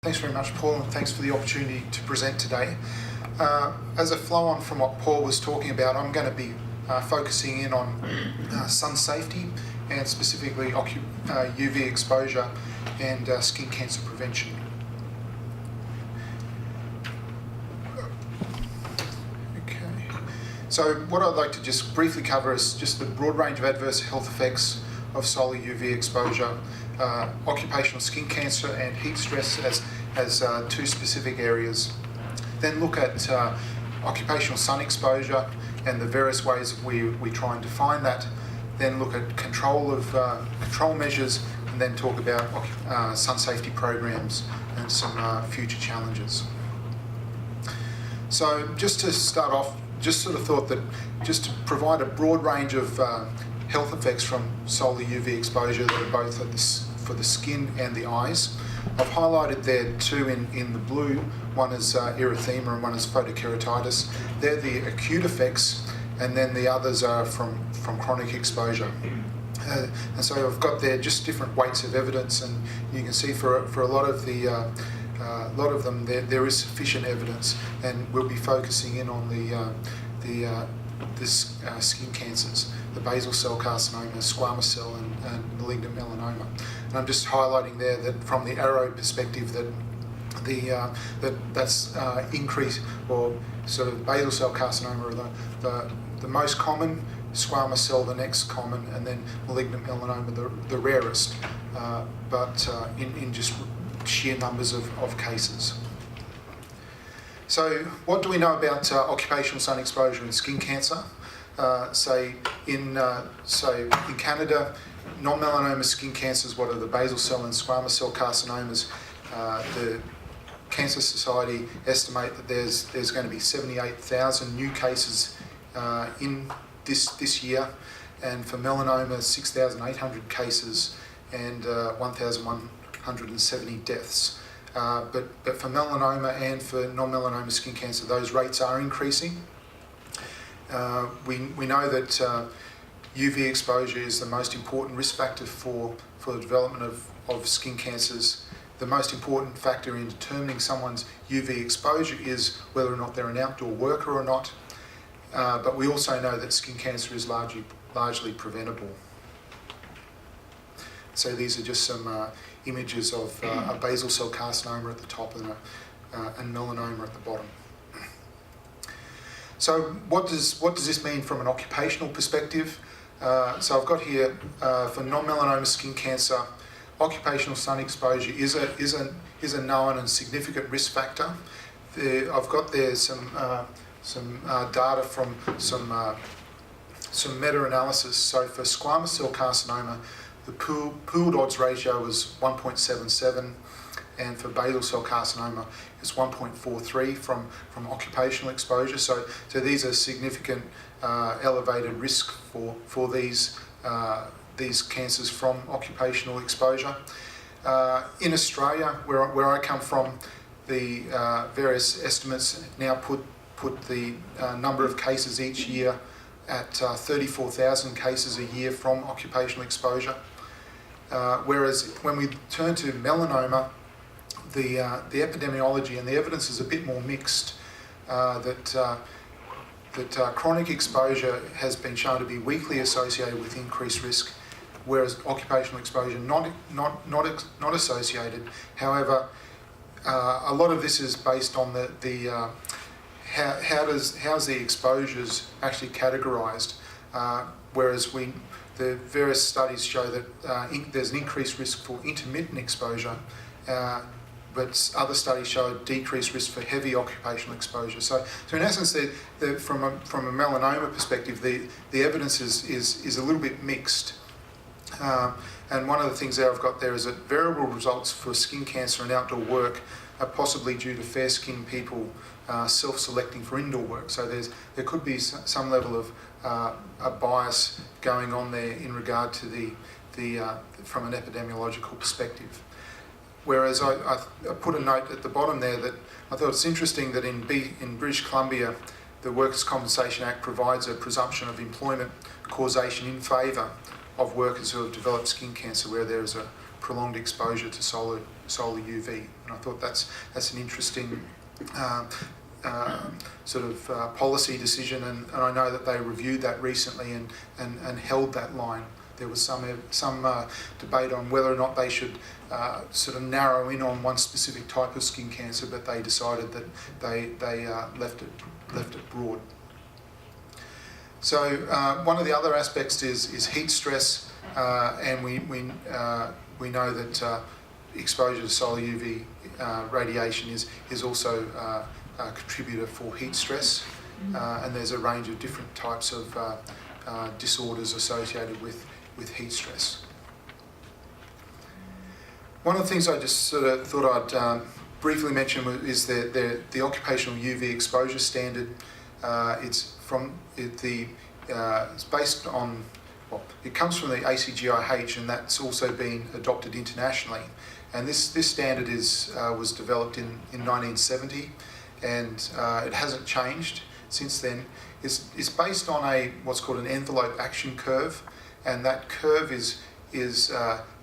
Thanks very much, Paul, and thanks for the opportunity to present today. As a flow-on from what Paul was talking about, I'm going to be focusing in on sun safety and specifically UV exposure and skin cancer prevention. Okay. So what I'd like to just briefly cover is just the broad range of adverse health effects of solar UV exposure, occupational skin cancer and heat stress as two specific areas. Then look at occupational sun exposure and the various ways we try and define that. Then look at control measures, and then talk about sun safety programs and some future challenges. So just to start off, just sort of thought that just to provide a broad range of health effects from solar UV exposure that are both for the skin and the eyes. I've highlighted there two in the blue. One is erythema and one is photokeratitis. They're the acute effects, and then the others are from chronic exposure. And so I've got there just different weights of evidence, and you can see for a lot of them there is sufficient evidence, and we'll be focusing in on the skin cancers, the basal cell carcinoma, squamous cell and malignant melanoma. And I'm just highlighting there that from the arrow perspective that's increased, or sort of basal cell carcinoma are the most common, squamous cell the next common, and then malignant melanoma the rarest, but in just sheer numbers of cases. So what do we know about occupational sun exposure and skin cancer? In Canada, non-melanoma skin cancers, what are the basal cell and squamous cell carcinomas? The Cancer Society estimate that there's going to be 78,000 new cases in this year, and for melanoma 6,800 cases and 1,170 deaths. But for melanoma and for non-melanoma skin cancer, those rates are increasing. We know that UV exposure is the most important risk factor for the development of skin cancers. The most important factor in determining someone's UV exposure is whether or not they're an outdoor worker or not. But we also know that skin cancer is largely preventable. So these are just some images of a basal cell carcinoma at the top and melanoma at the bottom. So what does this mean from an occupational perspective? So I've got here for non-melanoma skin cancer, occupational sun exposure is a known and significant risk factor. I've got there some data from some meta-analysis. So for squamous cell carcinoma, the pooled odds ratio was 1.77, and for basal cell carcinoma it's 1.43 from occupational exposure. So these are significant elevated risk for these cancers from occupational exposure. In Australia, where I come from, the various estimates now put the number of cases each year at 34,000 cases a year from occupational exposure. Whereas when we turn to melanoma, the epidemiology and the evidence is a bit more mixed. That chronic exposure has been shown to be weakly associated with increased risk, whereas occupational exposure not associated. However, a lot of this is based on how's the exposures actually categorised, whereas the various studies show that there's an increased risk for intermittent exposure, but other studies show a decreased risk for heavy occupational exposure. So in essence, from a melanoma perspective, the evidence is a little bit mixed. And one of the things that I've got there is that variable results for skin cancer and outdoor work are possibly due to fair-skinned people self-selecting for indoor work. So there could be some level of a bias going on there in regard to from an epidemiological perspective. Whereas I put a note at the bottom there that I thought it's interesting that in British Columbia, the Workers' Compensation Act provides a presumption of employment causation in favour of workers who have developed skin cancer where there is a prolonged exposure to solar solar UV. And I thought that's an interesting sort of policy decision, and I know that they reviewed that recently and held that line. There was some debate on whether or not they should sort of narrow in on one specific type of skin cancer, but they decided that they left it broad. So one of the other aspects is heat stress, and we know that exposure to solar UV radiation is also a contributor for heat stress, and there's a range of different types of disorders associated with heat stress. One of the things I just sort of thought I'd briefly mention is the occupational UV exposure standard. It's based on, well, it comes from the ACGIH, and that's also been adopted internationally. And this standard was developed in 1970, and it hasn't changed since then. It's based on what's called an envelope action curve, and that curve is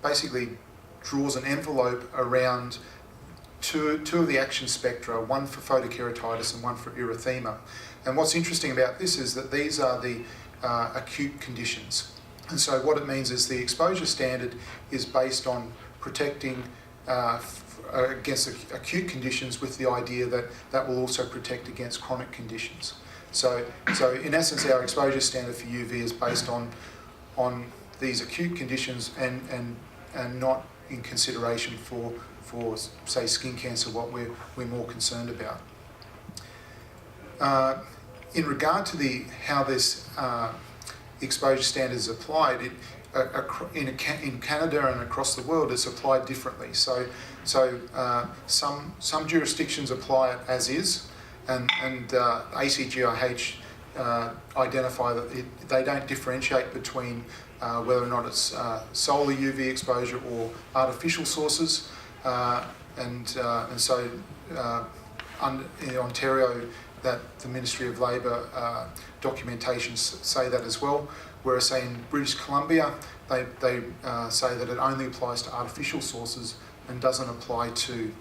basically draws an envelope around two of the action spectra, one for photokeratitis and one for erythema. And what's interesting about this is that these are the acute conditions. And so what it means is the exposure standard is based on protecting against acute conditions, with the idea that will also protect against chronic conditions. So in essence, our exposure standard for UV is based on these acute conditions and not in consideration for say skin cancer, what we're more concerned about. In regard to how this exposure standard is applied, in Canada and across the world, it's applied differently. So some jurisdictions apply it as is, and ACGIH identify that they don't differentiate between whether or not it's solar UV exposure or artificial sources, and so in Ontario, that the Ministry of Labour documentations say that as well. Whereas, say, in British Columbia, they say that it only applies to artificial sources and doesn't apply to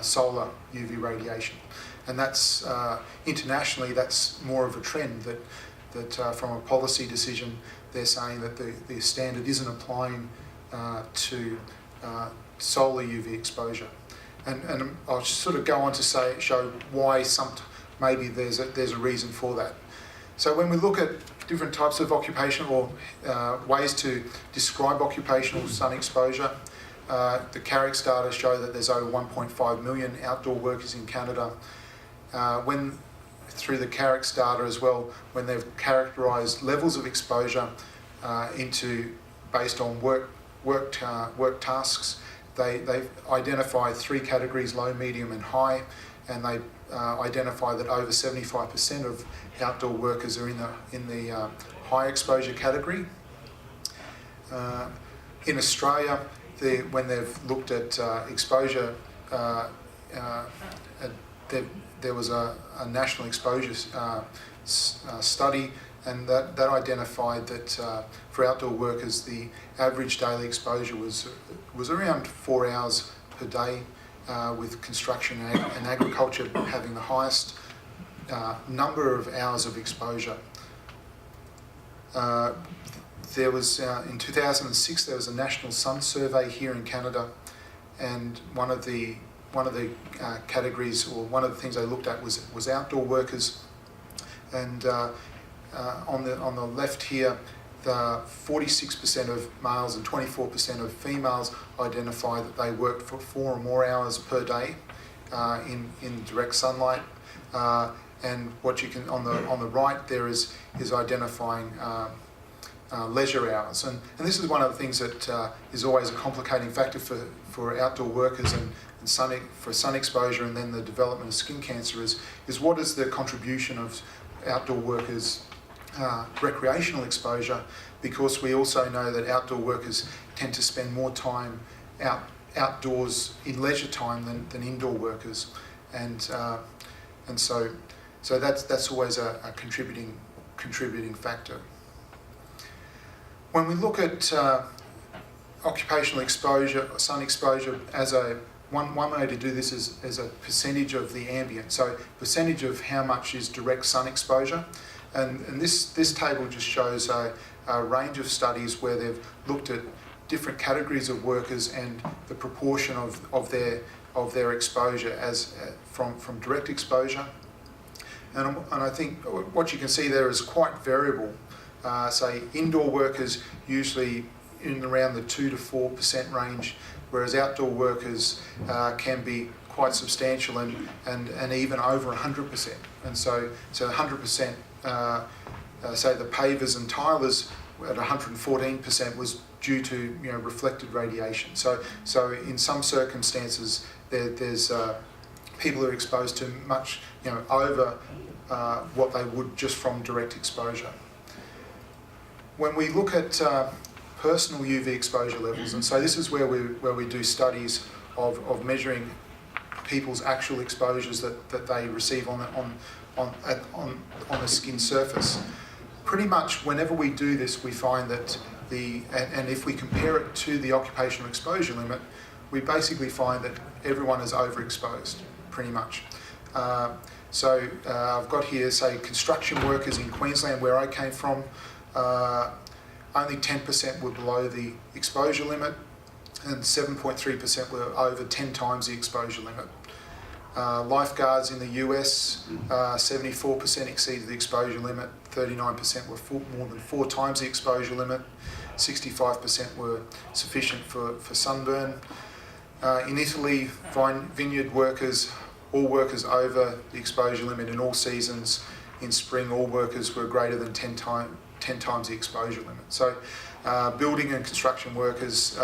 solar UV radiation. And that's internationally, that's more of a trend that from a policy decision, they're saying that the standard isn't applying to solar UV exposure. And I'll just sort of go on to show why maybe there's a reason for that. So when we look at different types of occupational ways to describe occupational sun exposure, the Carrick's data show that there's over 1.5 million outdoor workers in Canada. Through the Carrick's data as well, when they've characterised levels of exposure based on work tasks, they've identified three categories: low, medium and high, and they identify that over 75% of outdoor workers are in the high exposure category. In Australia, when they've looked at exposure, there was a national exposure study, and that identified that for outdoor workers, the average daily exposure was around 4 hours per day, with construction and agriculture having the highest number of hours of exposure. There was in 2006 there was a national sun survey here in Canada, and one of the categories, or one of the things they looked at was outdoor workers, and on the left here, the 46% of males and 24% of females identify that they worked for 4 or more hours per day in direct sunlight. And what you can on the right there is identifying leisure hours, and this is one of the things that is always a complicating factor for outdoor workers and for sun exposure, and then the development of skin cancer is what is the contribution of outdoor workers' recreational exposure, because we also know that outdoor workers tend to spend more time outdoors in leisure time than indoor workers, and so that's always a contributing factor. When we look at occupational exposure, sun exposure, as one way to do this is as a percentage of the ambient. So percentage of how much is direct sun exposure. And this table just shows a range of studies where they've looked at different categories of workers and the proportion of their exposure as from direct exposure. And I think what you can see there is quite variable. Say indoor workers usually in around the 2 to 4% range, whereas outdoor workers can be quite substantial and even over 100%. And so 100%, say the pavers and tilers at 114% was due to reflected radiation. So in some circumstances there's people who are exposed to much over what they would just from direct exposure. When we look at personal UV exposure levels, and so this is where we do studies of measuring people's actual exposures that they receive on the skin surface. Pretty much whenever we do this, we find that and if we compare it to the occupational exposure limit, we basically find that everyone is overexposed, pretty much. So I've got here, say, construction workers in Queensland, where I came from, only 10% were below the exposure limit, and 7.3% were over 10 times the exposure limit. Lifeguards in the US, 74% exceeded the exposure limit, 39% were more than 4 times the exposure limit, 65% were sufficient for sunburn. In Italy, vineyard workers, all workers over the exposure limit in all seasons. In spring, all workers were greater than 10 times the exposure limit. So building and construction workers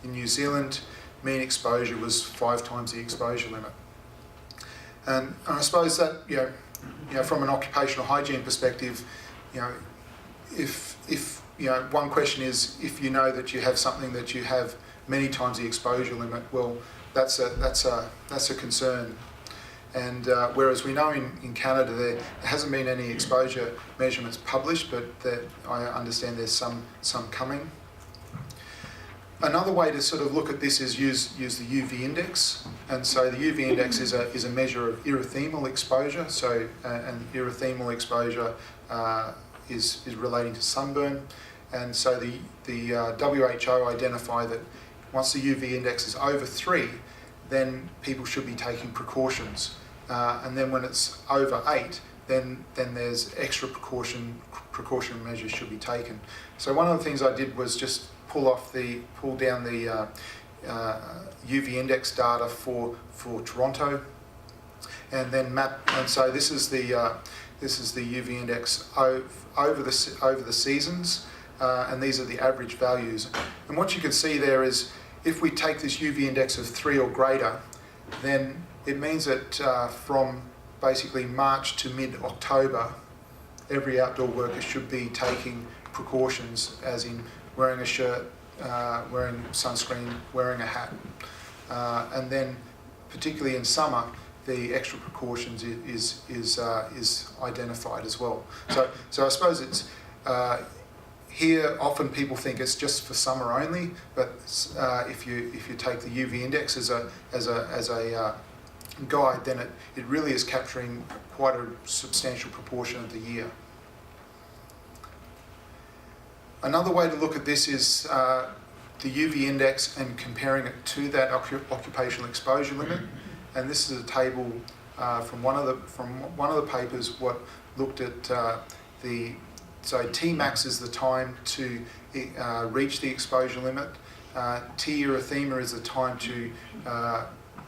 in New Zealand, mean exposure was 5 times the exposure limit. And I suppose that, from an occupational hygiene perspective, if one question is, if you know that you have something that you have many times the exposure limit, well, that's a concern. And whereas we know in Canada there hasn't been any exposure measurements published, but I understand there's some coming. Another way to sort of look at this is use the UV index, and so the UV index is a measure of erythemal exposure. So and erythemal exposure is relating to sunburn, and so the WHO identify that once the UV index is over 3, then people should be taking precautions, and then when it's over 8, then there's extra precaution measures should be taken. So one of the things I did was just pull down the UV index data for Toronto, and then map. And so this is the UV index over the seasons, and these are the average values. And what you can see there is, if we take this UV index of 3 or greater, then it means that from basically March to mid-October, every outdoor worker should be taking precautions, as in wearing a shirt, wearing sunscreen, wearing a hat. And then particularly in summer, the extra precautions is identified as well. So I suppose it's here often people think it's just for summer only, but if you take the UV index as a guide, then it really is capturing quite a substantial proportion of the year. Another way to look at this is the UV index and comparing it to that occupational exposure limit. And this is a table from one of the papers what looked at so Tmax is the time to reach the exposure limit. T erythema is the time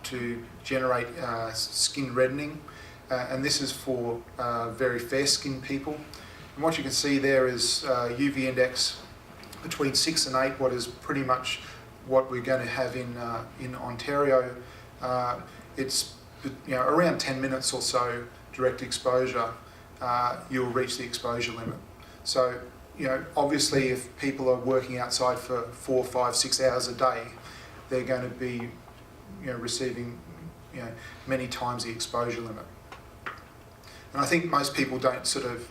to generate skin reddening, and this is for very fair-skinned people. And what you can see there is UV index between 6 and 8, what is pretty much what we're going to have in Ontario. It's around 10 minutes or so direct exposure, you'll reach the exposure limit. So obviously if people are working outside for 4, 5, 6 hours a day, they're going to be receiving many times the exposure limit. And I think most people don't sort of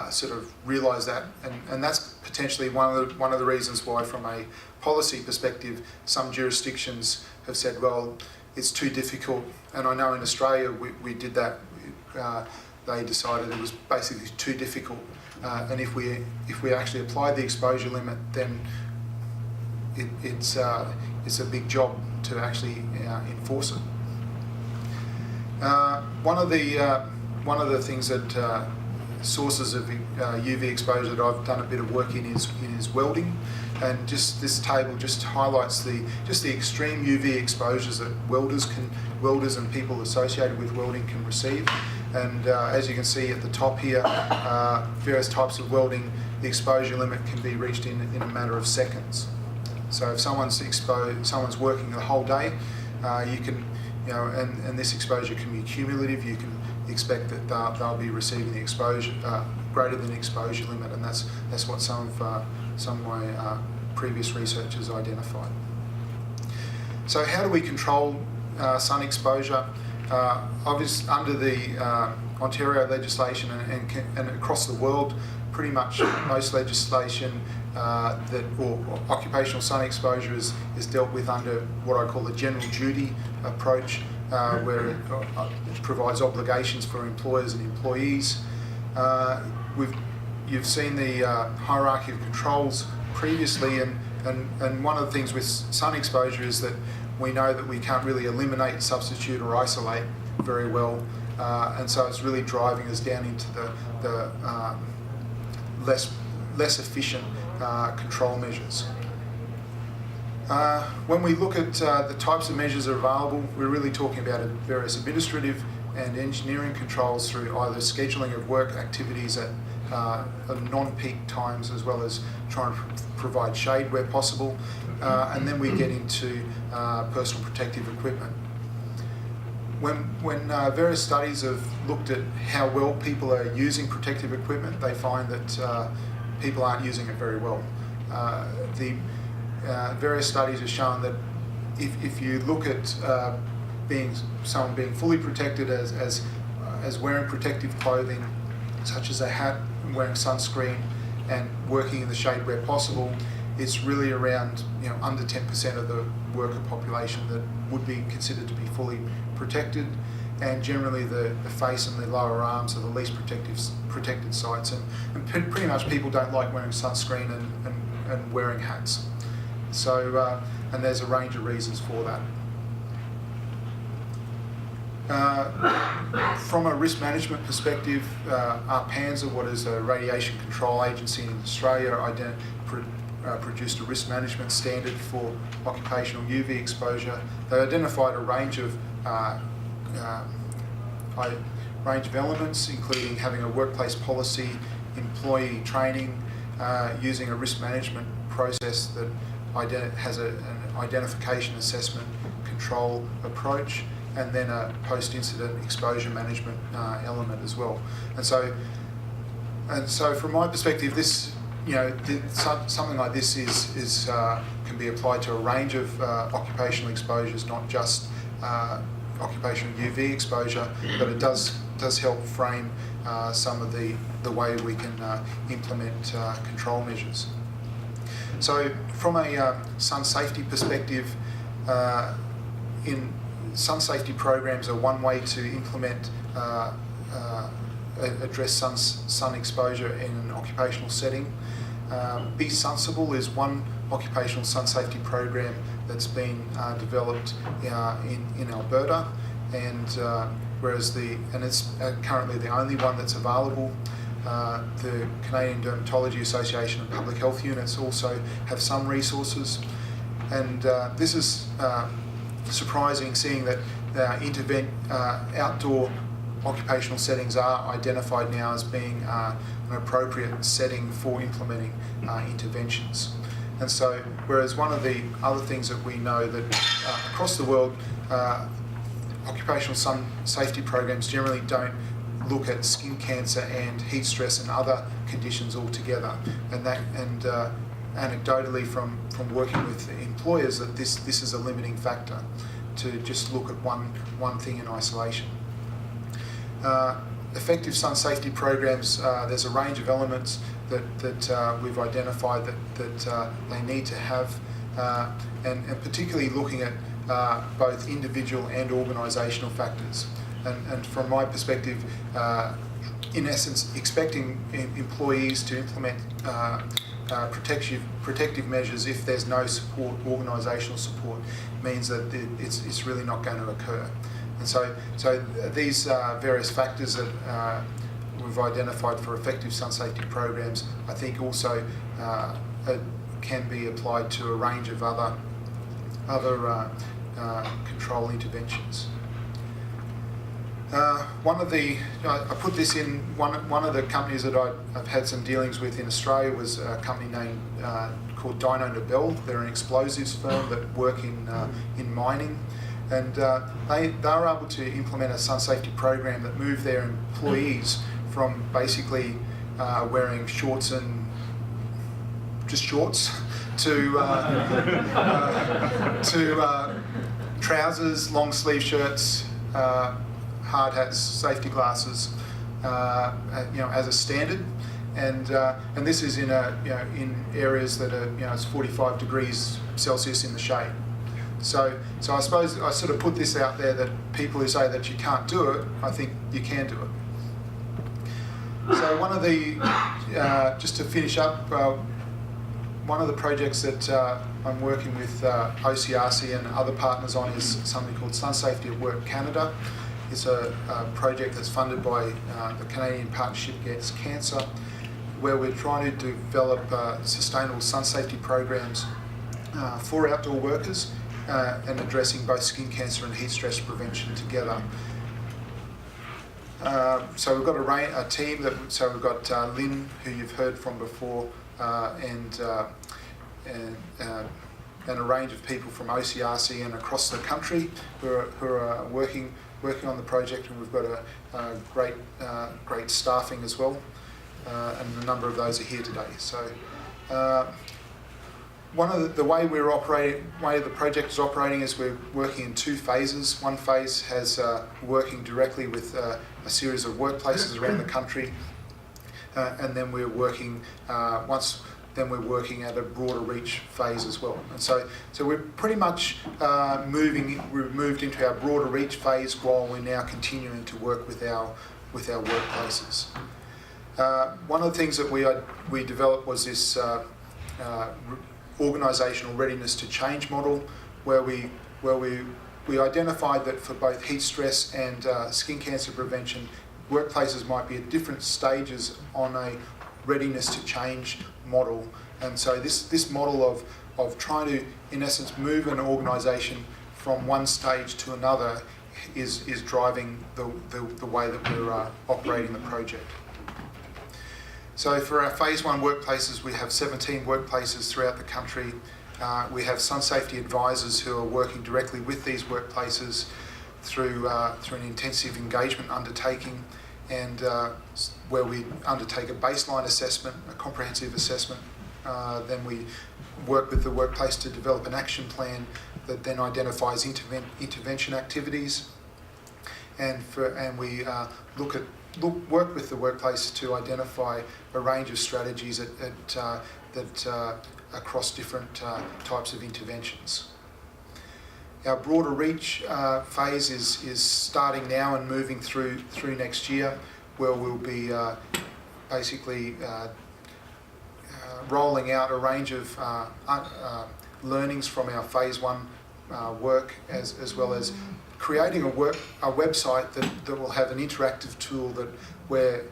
sort of realise that, and that's potentially one of the reasons why, from a policy perspective, some jurisdictions have said, well, it's too difficult. And I know in Australia we did that. They decided it was basically too difficult, and if we actually applied the exposure limit, then it's a big job to actually enforce it. One of the things that sources of UV exposure that I've done a bit of work in is welding, and just this table just highlights the extreme UV exposures that welders and people associated with welding can receive. And as you can see at the top here, various types of welding, the exposure limit can be reached in a matter of seconds. So if someone's working the whole day, you can, and this exposure can be cumulative. You can expect that they'll be receiving the exposure greater than the exposure limit, and that's what some of my previous research has identified. So how do we control sun exposure? Obviously, under the Ontario legislation and across the world, pretty much most legislation or occupational sun exposure is dealt with under what I call the general duty approach, where it provides obligations for employers and employees. You've seen the hierarchy of controls previously, and one of the things with sun exposure is that we know that we can't really eliminate, substitute or isolate very well, and so it's really driving us down into the less efficient control measures. When we look at the types of measures that are available, we're really talking about various administrative and engineering controls through either scheduling of work activities at non-peak times, as well as trying to provide shade where possible, and then we get into personal protective equipment. When various studies have looked at how well people are using protective equipment, they find that people aren't using it very well. Various studies have shown that if you look at someone being fully protected as wearing protective clothing, such as a hat, wearing sunscreen, and working in the shade where possible, it's really around under 10% of the worker population that would be considered to be fully protected, and generally the face and the lower arms are the least protected sites, and pretty much people don't like wearing sunscreen and wearing hats. So and there's a range of reasons for that. From a risk management perspective, ARPANSA, what is a radiation control agency in Australia, produced a risk management standard for occupational UV exposure. They identified a range of elements, including having a workplace policy, employee training, using a risk management process that has an identification, assessment, control approach, and then a post-incident exposure management element as well. And so from my perspective, this, something like this is can be applied to a range of occupational exposures, not just occupational UV exposure, but it does help frame some of the way we can implement control measures. So from a sun safety perspective, sun safety programs are one way to implement address sun exposure in an occupational setting. Be Sensible is one occupational sun safety program that's been developed in Alberta, and it's currently the only one that's available. The Canadian Dermatology Association and Public Health Units also have some resources, and this is surprising, seeing that outdoor occupational settings are identified now as being an appropriate setting for implementing interventions. And so, whereas one of the other things that we know that across the world, occupational sun safety programs generally don't look at skin cancer and heat stress and other conditions altogether, and anecdotally from working with employers, that this is a limiting factor to just look at one thing in isolation. effective sun safety programs, there's a range of elements that we've identified that they need to have, and particularly looking at both individual and organisational factors. And from my perspective, in essence, expecting employees to implement protective measures if there's no support, organisational support, means that it's really not going to occur. And so these various factors that we've identified for effective sun safety programs, I think also can be applied to a range of other control interventions. I put this in one of the companies that I've had some dealings with in Australia was a company named called Dyno Nobel. They're an explosives firm that work in mining, and they were able to implement a sun safety program that moved their employees from basically wearing shorts and just shorts to trousers, long sleeve shirts, hard hats, safety glasses, as a standard, and this is in areas that are it's 45 degrees Celsius in the shade. So I suppose I sort of put this out there that people who say that you can't do it, I think you can do it. So one of the just to finish up, one of the projects that I'm working with OCRC and other partners on is something called Sun Safety at Work Canada. It's a project that's funded by the Canadian Partnership Against Cancer, where we're trying to develop sustainable sun safety programs for outdoor workers and addressing both skin cancer and heat stress prevention together. So we've got a team so we've got Lynn, who you've heard from before, and a range of people from OCRC and across the country who are working on the project, and we've got a great staffing as well, and a number of those are here today. So one of the way the project is operating is we're working in two phases. One phase has working directly with a series of workplaces around the country, and then we're working we're working at a broader reach phase as well. And so we're pretty much we've moved into our broader reach phase while we're now continuing to work with our workplaces. One of the things that we developed was this organisational readiness to change model, where we identified that for both heat stress and skin cancer prevention, workplaces might be at different stages on a readiness to change model. And so this model of trying to, in essence, move an organisation from one stage to another is driving the way that we're operating the project. So for our phase one workplaces, we have 17 workplaces throughout the country. We have sun safety advisors who are working directly with these workplaces through an intensive engagement undertaking, and where we undertake a baseline assessment, a comprehensive assessment. Then we work with the workplace to develop an action plan that then identifies intervention activities, and we work with the workplace to identify a range of strategies that across different types of interventions. Our broader reach phase is starting now and moving through next year, where we'll be basically rolling out a range of learnings from our phase one work, as well as creating a website that will have an interactive tool where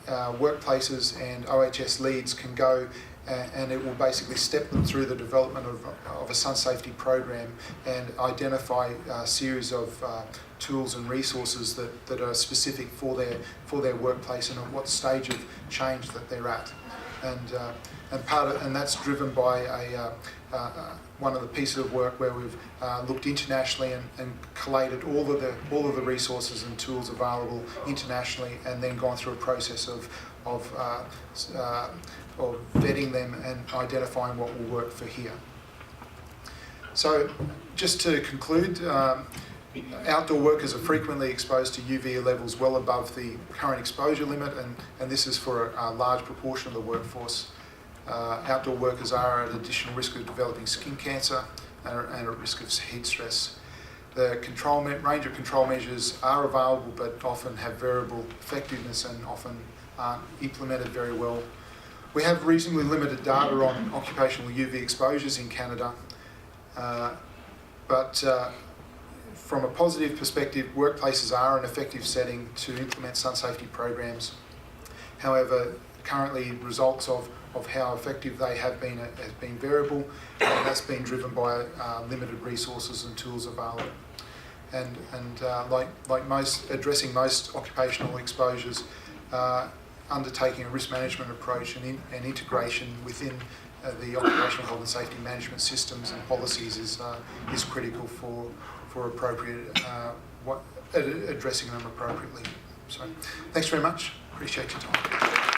workplaces and OHS leads can go, and it will basically step them through the development of a sun safety program and identify a series of tools and resources that are specific for their workplace and at what stage of change that they're at. And that's driven by one of the pieces of work where we've looked internationally and collated all of the resources and tools available internationally, and then gone through a process of vetting them and identifying what will work for here. So just to conclude, Outdoor workers are frequently exposed to UV levels well above the current exposure limit, and this is for a large proportion of the workforce. Outdoor workers are at additional risk of developing skin cancer and at risk of heat stress. The range of control measures are available but often have variable effectiveness and often aren't implemented very well. We have reasonably limited data on occupational UV exposures in Canada, but from a positive perspective, workplaces are an effective setting to implement sun safety programs. However, currently results of how effective they have been has been variable, and that's been driven by limited resources and tools available. And like addressing most occupational exposures, undertaking a risk management approach and integration within the occupational health and safety management systems and policies is critical for appropriate addressing them appropriately. So, thanks very much. Appreciate your time.